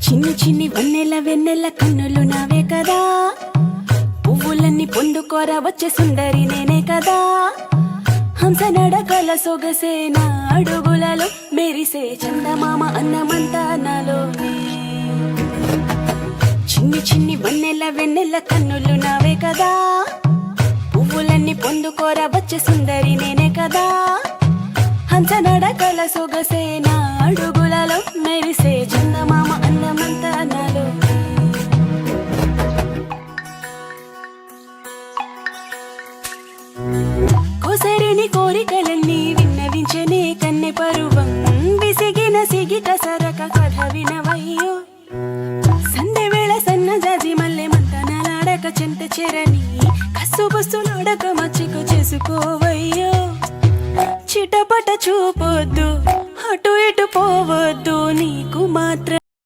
చిన్ని చిన్ని వన్నెల వెన్నెల కన్నులు నావే కదా, పువ్వులన్నీ పొందుకోర వచ్చే సుందరి నేనే కదా. హంస నడకల సొగసే నా అడుగులలో మెరిసే చందమామ అన్నమంతా నాలోనే. చిన్ని చిన్ని వన్నెల వెన్నెల కన్నులు నావే కదా, పువ్వులన్నీ పొందుకోర వచ్చే సుందరి నేనే కదా. హంస నడకల సొగసే నా అడుగులలో మెరిసే చందమామ అన్నమంతా నాలో. కోసరిని కోరికలన్నీ విన్నవించనే కన్నె పరువం, విసిగిన సిగిట సరక కథ వినవయ్యో. సందె వేళ సన్న జాజి మల్లె మంతనాలాడక చెంత చెరని కస్సు బస్సులాడక మచ్చిక చేసుకోవ.